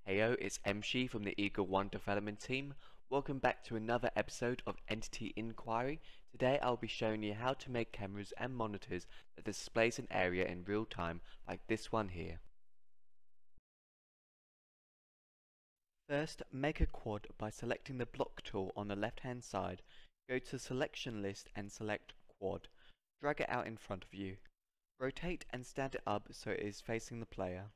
Heyo, it's MC from the Eagle One development team. Welcome back to another episode of Entity Inquiry. Today I'll be showing you how to make cameras and monitors that displays an area in real time like this one here. First, make a quad by selecting the block tool on the left hand side. Go to selection list and select quad. Drag it out in front of you. Rotate and stand it up so it is facing the player.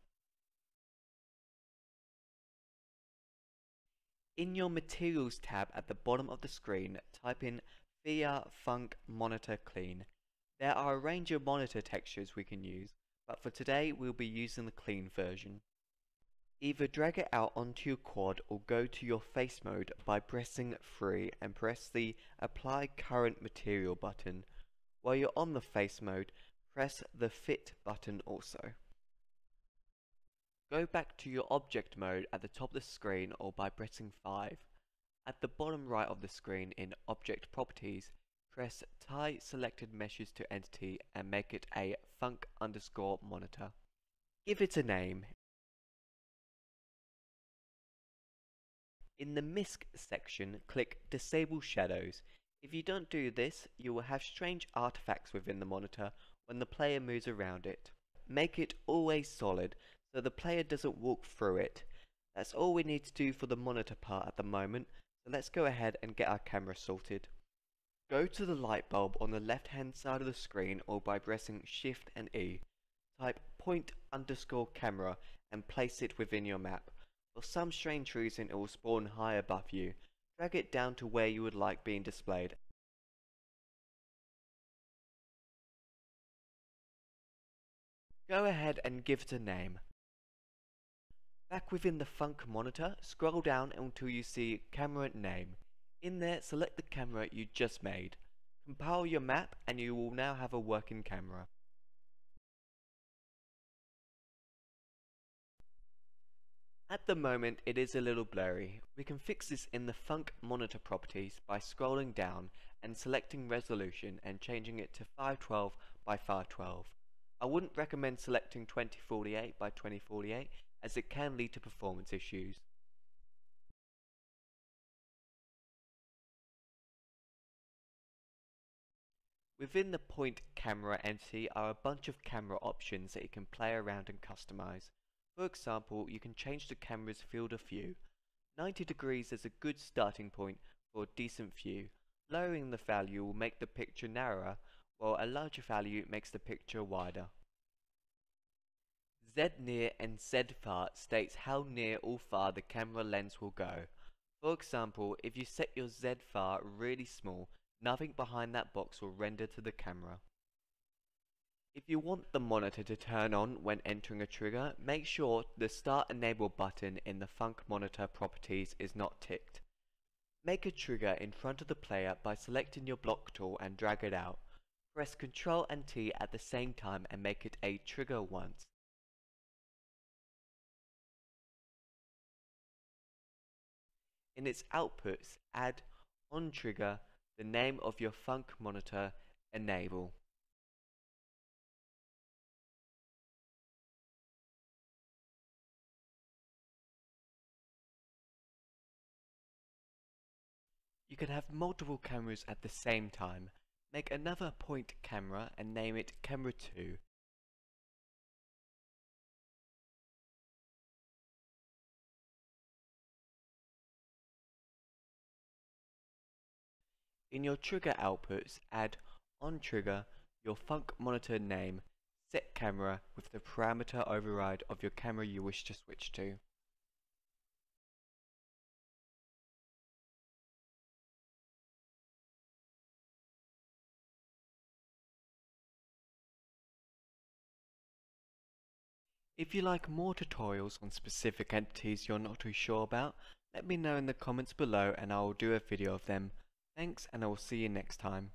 In your Materials tab at the bottom of the screen, type in VIA Funk Monitor Clean. There are a range of monitor textures we can use, but for today we'll be using the clean version. Either drag it out onto your quad or go to your face mode by pressing 3 and press the Apply Current Material button. While you're on the face mode, press the Fit button also. Go back to your object mode at the top of the screen or by pressing 5. At the bottom right of the screen in Object Properties, press Tie Selected Meshes to Entity and make it a Funk_Monitor. Give it a name. In the MISC section, click Disable Shadows. If you don't do this, you will have strange artifacts within the monitor when the player moves around it. Make it always solid, so the player doesn't walk through it. That's all we need to do for the monitor part at the moment, so let's go ahead and get our camera sorted. Go to the light bulb on the left hand side of the screen or by pressing Shift and E. Type point_camera and place it within your map. For some strange reason it will spawn high above you. Drag it down to where you would like being displayed. Go ahead and give it a name. Back within the Funk monitor, scroll down until you see Camera Name. In there, select the camera you just made. Compile your map and you will now have a working camera. At the moment it is a little blurry. We can fix this in the Funk monitor properties by scrolling down and selecting resolution and changing it to 512 by 512. I wouldn't recommend selecting 2048 by 2048 as it can lead to performance issues. Within the point camera entity are a bunch of camera options that you can play around and customize. For example, you can change the camera's field of view. 90 degrees is a good starting point for a decent view. Lowering the value will make the picture narrower, while a larger value makes the picture wider. Z near and Z far states how near or far the camera lens will go. For example, if you set your Z far really small, nothing behind that box will render to the camera. If you want the monitor to turn on when entering a trigger, make sure the Start Enable button in the Funk monitor properties is not ticked. Make a trigger in front of the player by selecting your block tool and drag it out. Press Ctrl and T at the same time and make it a trigger once. In its outputs, add on trigger the name of your Funk monitor Enable. You can have multiple cameras at the same time. Make another point camera and name it Camera 2. In your trigger outputs, add on trigger your Funk monitor name, set camera with the parameter override of your camera you wish to switch to. If you like more tutorials on specific entities you're not too sure about, let me know in the comments below and I will do a video of them. Thanks, and I will see you next time.